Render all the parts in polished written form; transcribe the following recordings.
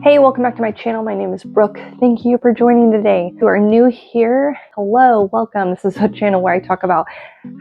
Hey, welcome back to my channel. My name is Brooke. Thank you for joining today. If you are new here, hello, welcome. This is a channel where I talk about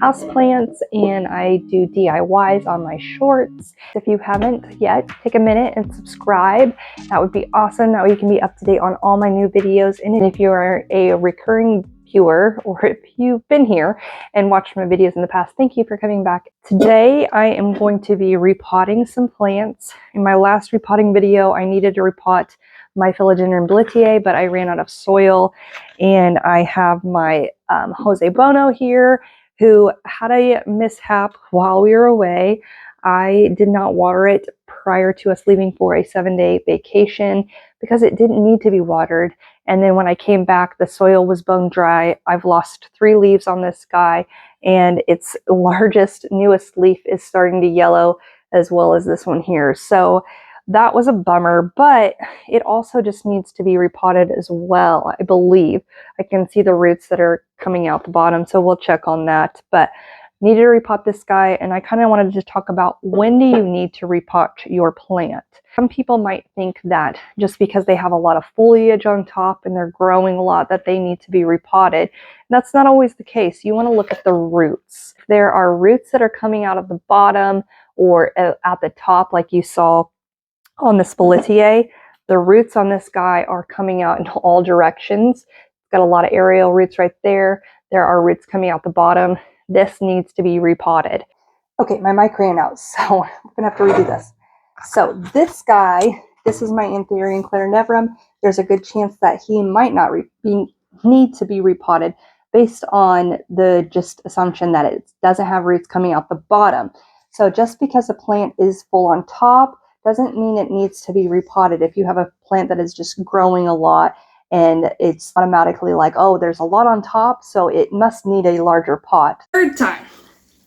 houseplants and I do DIYs on my shorts. If you haven't yet, take a minute and subscribe. That would be awesome. That way you can be up to date on all my new videos. And if you are a recurring viewer, or if you've been here and watched my videos in the past, thank you for coming back. Today I am going to be repotting some plants. In my last repotting video I needed to repot my Philodendron Billietiae, but I ran out of soil, and I have my Buono here who had a mishap while we were away. I did not water it prior to us leaving for a 7-day vacation because it didn't need to be watered. And then when I came back, the soil was bone dry. I've lost 3 leaves on this guy, and its largest, newest leaf is starting to yellow, as well as this one here. So that was a bummer, but it also just needs to be repotted as well, I believe. I can see the roots that are coming out the bottom, so we'll check on that. But needed to repot this guy, and I kind of wanted to talk about, when do you need to repot your plant? Some people might think that just because they have a lot of foliage on top and they're growing a lot that they need to be repotted. That's not always the case. You want to look at the roots. If there are roots that are coming out of the bottom or at the top, like you saw on this Billietiae, the roots on this guy are coming out in all directions. It's got a lot of aerial roots right there. There are roots coming out the bottom. This needs to be repotted. Okay, my mic ran out, so I'm gonna have to redo this. So this guy, this is my Anthurium Clarinervium. There's a good chance that he might not need to be repotted based on the just assumption that it doesn't have roots coming out the bottom. So just because a plant is full on top doesn't mean it needs to be repotted. If you have a plant that is just growing a lot and it's automatically like, oh, there's a lot on top, so it must need a larger pot. Third time.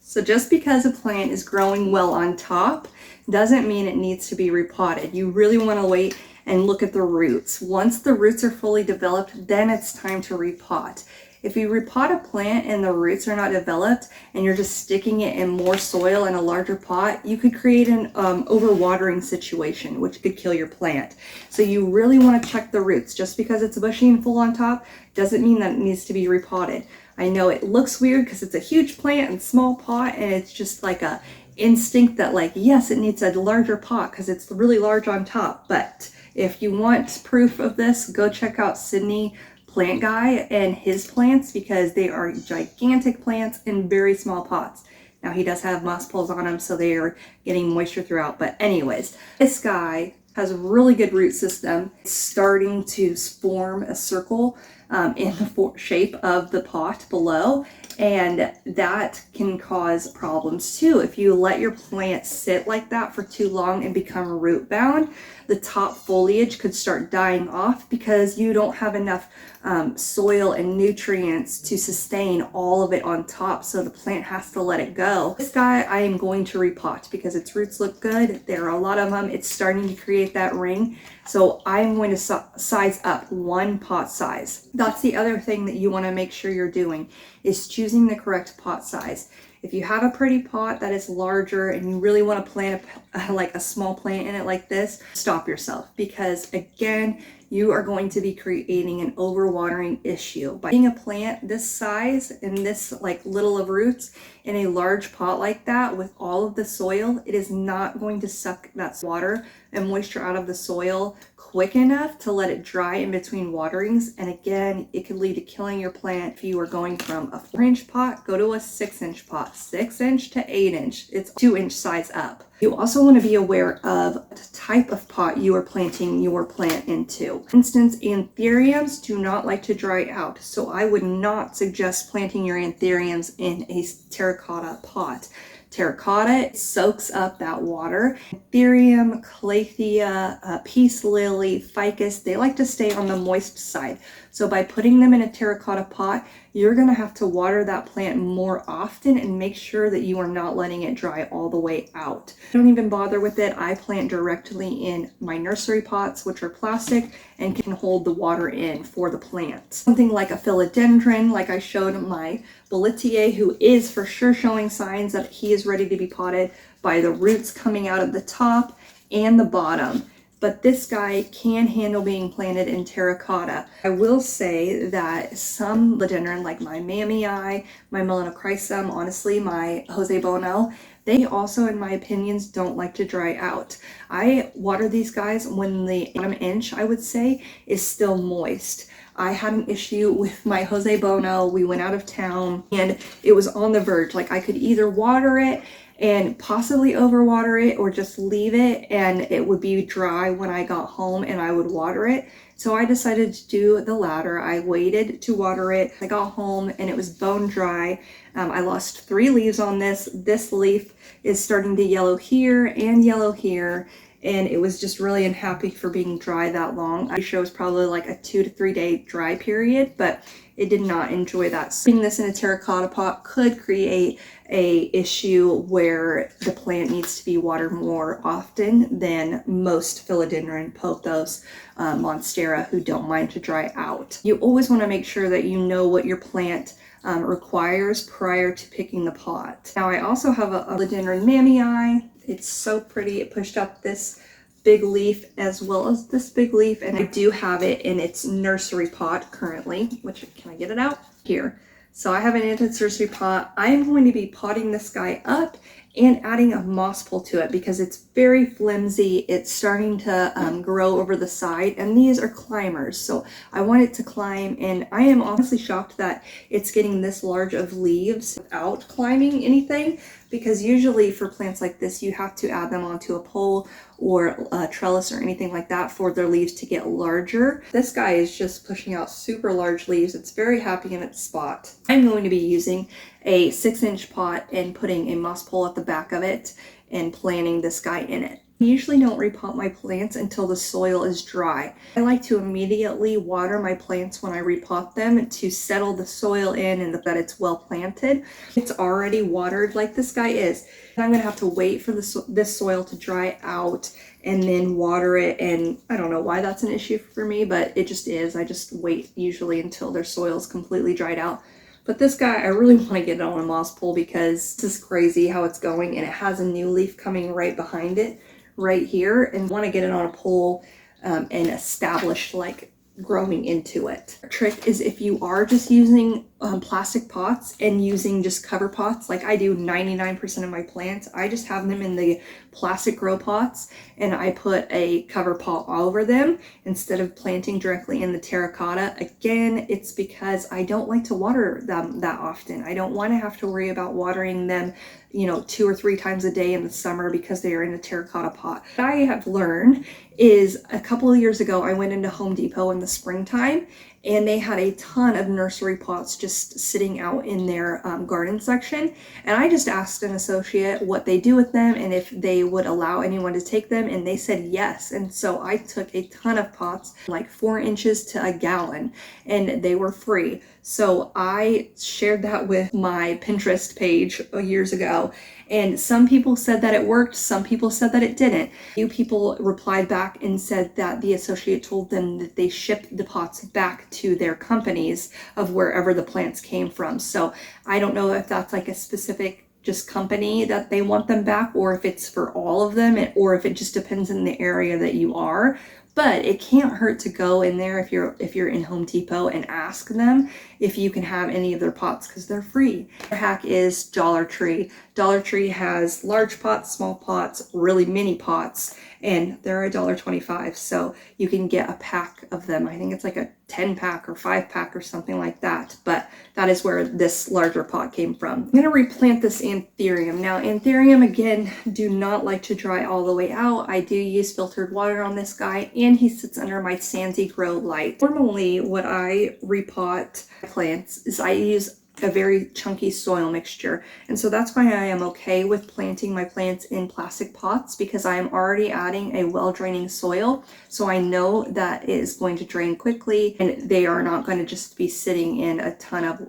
So just because a plant is growing well on top doesn't mean it needs to be repotted. You really want to wait and look at the roots. Once the roots are fully developed, then it's time to repot. If you repot a plant and the roots are not developed and you're just sticking it in more soil in a larger pot, you could create an overwatering situation, which could kill your plant. So you really want to check the roots. Just because it's bushy and full on top doesn't mean that it needs to be repotted. I know it looks weird because it's a huge plant and small pot, and it's just like a instinct that, like, yes, it needs a larger pot because it's really large on top. But if you want proof of this, go check out Sydney Plant Guy and his plants, because they are gigantic plants in very small pots. Now he does have moss poles on them, so they are getting moisture throughout. But anyways, this guy has a really good root system. It's starting to form a circle in the shape of the pot below, and that can cause problems too. If you let your plant sit like that for too long and become root bound, the top foliage could start dying off because you don't have enough soil and nutrients to sustain all of it on top, so the plant has to let it go. This guy I am going to repot because its roots look good. There are a lot of them. It's starting to create that ring, so I'm going to size up 1 pot size. That's the other thing that you want to make sure you're doing, is choosing the correct pot size. If you have a pretty pot that is larger and you really want to plant like a small plant in it like this, stop yourself, because again, you are going to be creating an overwatering issue. By putting a plant this size and this like little of roots in a large pot like that with all of the soil, it is not going to suck that water and moisture out of the soil quick enough to let it dry in between waterings. And again, it could lead to killing your plant. If you are going from a 4-inch pot, go to a 6-inch pot. 6-inch to 8-inch. It's 2-inch size up. You also want to be aware of the type of pot you are planting your plant into. For instance, Anthuriums do not like to dry out, so I would not suggest planting your Anthuriums in a terracotta pot. Terracotta soaks up that water. Anthurium, Calathea, Peace Lily, Ficus, they like to stay on the moist side. So by putting them in a terracotta pot, you're going to have to water that plant more often and make sure that you are not letting it dry all the way out. Don't even bother with it. I plant directly in my nursery pots, which are plastic and can hold the water in for the plant. Something like a philodendron, like I showed my Billietiae, who is for sure showing signs that he is ready to be potted by the roots coming out of the top and the bottom. but this guy can handle being planted in terracotta. I will say that some philodendron, like my Mamaei, my melanochrysum, honestly, my Buono, they also, in my opinions, don't like to dry out. I water these guys when the bottom inch, I would say, is still moist. I had an issue with my Buono. We went out of town and it was on the verge. Like I could either water it and possibly overwater it or just leave it and it would be dry when I got home and I would water it. So I decided to do the latter. I waited to water it. I got home and it was bone dry. I lost 3 leaves on this. This leaf is starting to yellow here and yellow here. And it was just really unhappy for being dry that long. I sure it was probably like a 2 to 3 day dry period, but it did not enjoy that. Putting this in a terracotta pot could create a issue where the plant needs to be watered more often than most philodendron, pothos, monstera, who don't mind to dry out. You always want to make sure that you know what your plant requires prior to picking the pot. Now I also have a philodendron Mamaei. It's so pretty. It pushed up this big leaf as well as this big leaf, and I do have it in its nursery pot currently, which, can I get it out? Here. So I have it in its nursery pot. I am going to be potting this guy up and adding a moss pole to it because it's very flimsy. It's starting to grow over the side, and these are climbers. So I want it to climb, and I am honestly shocked that it's getting this large of leaves without climbing anything, because usually for plants like this, you have to add them onto a pole or a trellis or anything like that for their leaves to get larger. This guy is just pushing out super large leaves. It's very happy in its spot. I'm going to be using a 6-inch pot and putting a moss pole at the back of it and planting this guy in it. I usually don't repot my plants until the soil is dry. I like to immediately water my plants when I repot them to settle the soil in and that it's well planted. It's already watered like this guy is. I'm gonna have to wait for this soil to dry out and then water it, and I don't know why that's an issue for me, but it just is. I just wait usually until their soil is completely dried out. But this guy, I really want to get it on a moss pole because this is crazy how it's going, and it has a new leaf coming right behind it right here, and want to get it on a pole and establish like growing into it. The trick is if you are just using plastic pots and using just cover pots, like I do 99% of my plants, I just have them in the plastic grow pots and I put a cover pot over them instead of planting directly in the terracotta. Again, it's because I don't like to water them that often. I don't want to have to worry about watering them, 2 or 3 times a day in the summer because they are in a terracotta pot. What I have learned is a couple of years ago, I went into Home Depot in the springtime and they had a ton of nursery pots just sitting out in their garden section. And I just asked an associate what they do with them and if they would allow anyone to take them, and they said yes. And so I took a ton of pots, like 4 inches to a gallon, and they were free. So I shared that with my Pinterest page years ago, and some people said that it worked, some people said that it didn't. A few people replied back and said that the associate told them that they shipped the pots back to their companies of wherever the plants came from. So I don't know if that's like a specific just company that they want them back, or if it's for all of them, or if it just depends in the area that you are. But it can't hurt to go in there if you're in Home Depot and ask them if you can have any of their pots because they're free. The hack is Dollar Tree. Dollar Tree has large pots, small pots, really mini pots, and they're $1.25. So you can get a pack of them. I think it's like a 10-pack or 5-pack or something like that. But that is where this larger pot came from. I'm gonna replant this Anthurium. Now, Anthurium, again, do not like to dry all the way out. I do use filtered water on this guy, and he sits under my Sandy Grow Light. Normally, what I repot plants is I use a very chunky soil mixture, and so that's why I am okay with planting my plants in plastic pots, because I am already adding a well-draining soil, so I know that it is going to drain quickly and they are not going to just be sitting in a ton of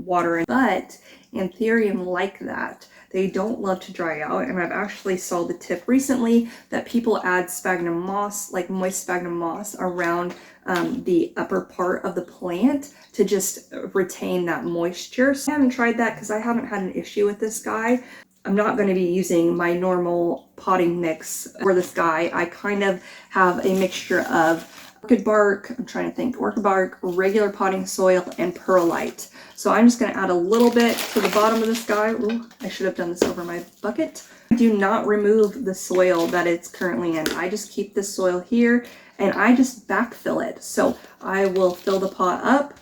water. But Anthurium like that. They don't love to dry out, and I've actually saw the tip recently that people add sphagnum moss, like moist sphagnum moss, around the upper part of the plant to just retain that moisture. So I haven't tried that because I haven't had an issue with this guy. I'm not going to be using my normal potting mix for this guy. I kind of have a mixture of orchid bark, I'm trying to think, orchid bark, regular potting soil, and perlite. So I'm just going to add a little bit to the bottom of this guy. Ooh, I should have done this over my bucket. Do not remove the soil that it's currently in. I just keep this soil here and I just backfill it. So I will fill the pot up,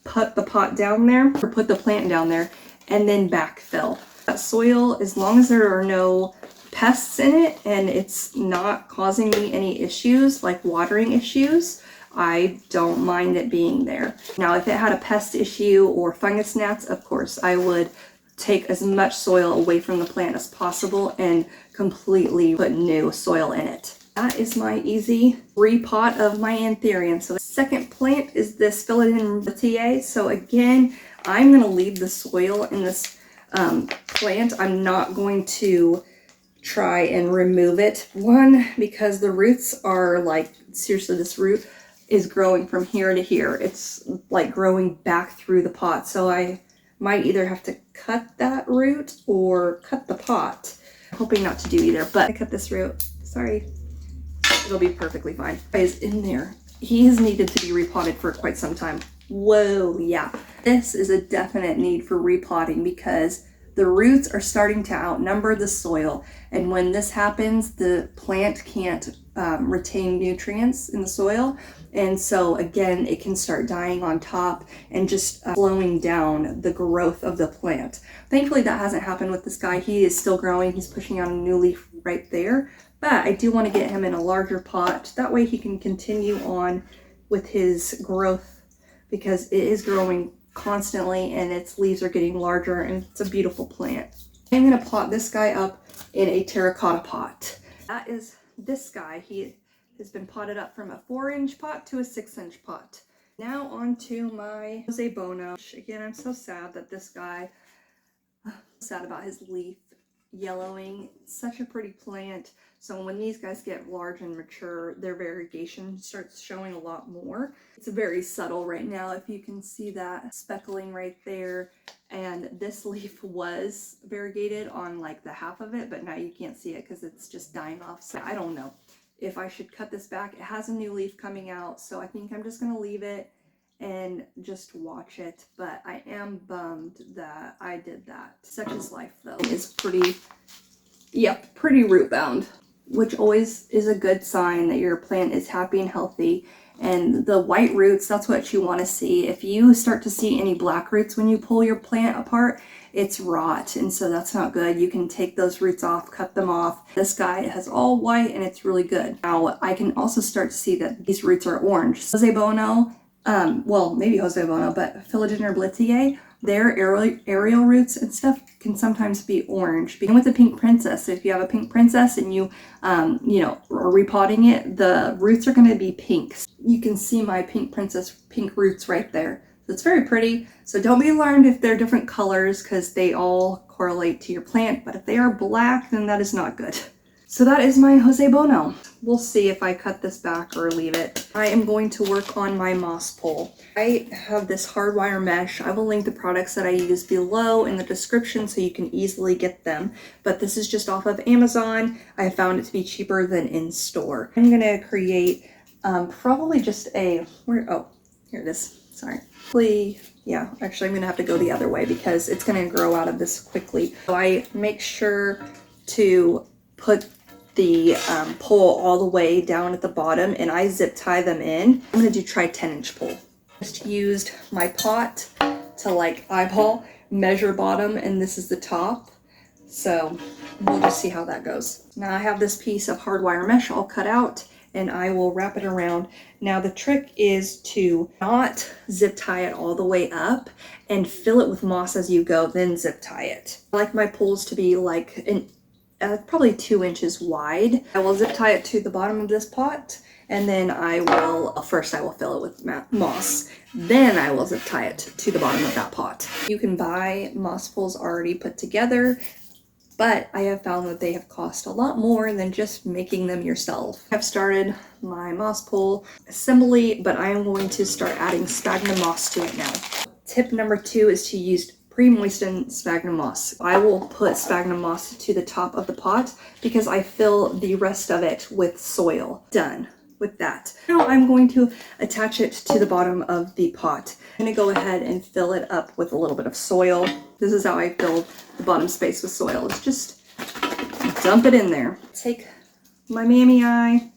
put the pot down there, or put the plant down there, and then backfill. That soil, as long as there are no pests in it and it's not causing me any issues like watering issues, I don't mind it being there. Now, if it had a pest issue or fungus gnats, of course, I would take as much soil away from the plant as possible and completely put new soil in it. That is my easy repot of my Anthurium. So the second plant is this Philodendron. So again, I'm going to leave the soil in this plant. I'm not going to try and remove it. One, because the roots are like, seriously, this root is growing from here to here. It's like growing back through the pot. So I might either have to cut that root or cut the pot. I'm hoping not to do either, but I cut this root. Sorry. It'll be perfectly fine. Is in there. He has needed to be repotted for quite some time. Whoa, yeah. This is a definite need for repotting because the roots are starting to outnumber the soil. And when this happens, the plant can't retain nutrients in the soil. And so again, it can start dying on top and just slowing down the growth of the plant. Thankfully, that hasn't happened with this guy. He is still growing. He's pushing out a new leaf right there. But I do want to get him in a larger pot. That way he can continue on with his growth because it is growing constantly and its leaves are getting larger and it's a beautiful plant. I'm going to pot this guy up in a terracotta pot. That is this guy. He has been potted up from a 4-inch pot to a 6-inch pot. Now on to my Buono. Again, I'm so sad that this guy, sad about his leaf yellowing. It's such a pretty plant. So when these guys get large and mature, their variegation starts showing a lot more. It's very subtle right now. If you can see that speckling right there, and this leaf was variegated on like the half of it, but now you can't see it because it's just dying off. So I don't know if I should cut this back. It has a new leaf coming out, so I think I'm just gonna leave it and just watch it. But I am bummed that I did that. Such is life though. It's pretty, yep, pretty root bound, which always is a good sign that your plant is happy and healthy. And the white roots, that's what you want to see. If you start to see any black roots when you pull your plant apart, it's rot, and so that's not good. You can take those roots off, cut them off. This guy has all white and it's really good. Now I can also start to see that these roots are orange. Buono, well, maybe Buono, but Billietiae, their aerial roots and stuff can sometimes be orange. Begin with the pink princess. If you have a pink princess and you are repotting it, the roots are going to be pink. You can see my pink princess pink roots right there. So it's very pretty. So don't be alarmed if they're different colors because they all correlate to your plant. But if they are black, then that is not good. So that is my Buono. We'll see if I cut this back or leave it. I am going to work on my moss pole. I have this hardwire mesh. I will link the products that I use below in the description so you can easily get them. But this is just off of Amazon. I found it to be cheaper than in store. I'm gonna create probably just a, oh, here it is, sorry. Yeah, actually I'm gonna have to go the other way because it's gonna grow out of this quickly. So I make sure to put the pole all the way down at the bottom and I zip tie them in. I'm gonna try 10-inch pole. Just used my pot to like eyeball, measure bottom, and this is the top. So we'll just see how that goes. Now I have this piece of hardwire mesh all cut out and I will wrap it around. Now the trick is to not zip tie it all the way up and fill it with moss as you go, then zip tie it. I like my poles to be like probably 2 inches wide. I will zip tie it to the bottom of this pot and then first I will fill it with moss. Then I will zip tie it to the bottom of that pot. You can buy moss poles already put together, but I have found that they have cost a lot more than just making them yourself. I've started my moss pole assembly, but I am going to start adding sphagnum moss to it now. Tip number 2 is to use pre-moistened sphagnum moss. I will put sphagnum moss to the top of the pot because I fill the rest of it with soil. Done with that. Now I'm going to attach it to the bottom of the pot. I'm going to go ahead and fill it up with a little bit of soil. This is how I fill the bottom space with soil. It's just dump it in there. Take my Mamaei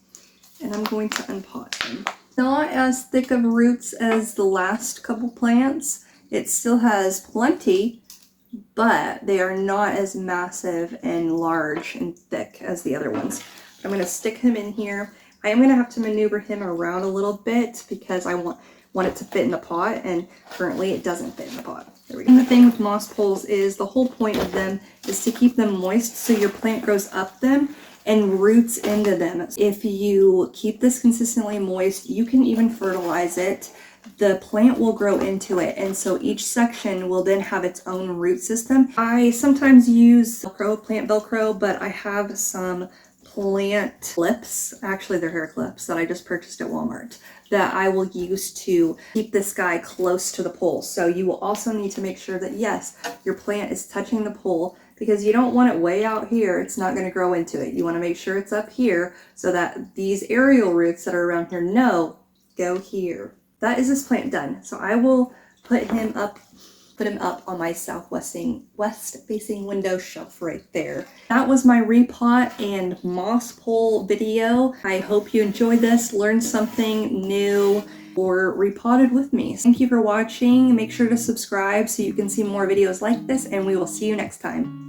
and I'm going to unpot them. Not as thick of roots as the last couple plants. It still has plenty, but they are not as massive and large and thick as the other ones. I'm going to stick him in here. I am going to have to maneuver him around a little bit because I want it to fit in the pot, and currently it doesn't fit in the pot. There we go. And the thing with moss poles is the whole point of them is to keep them moist so your plant grows up them and roots into them. If you keep this consistently moist, you can even fertilize it. The plant will grow into it, and so each section will then have its own root system. I sometimes use Velcro, plant Velcro, but I have some plant clips, actually they're hair clips that I just purchased at Walmart, that I will use to keep this guy close to the pole. So you will also need to make sure that yes, your plant is touching the pole, because you don't want it way out here. It's not going to grow into it. You want to make sure it's up here so that these aerial roots that are around here go here. That is this plant done. So I will put him up on my west facing window shelf right there. That was my repot and moss pole video. I hope you enjoyed this, learned something new, or repotted with me. Thank you for watching. Make sure to subscribe so you can see more videos like this, and we will see you next time.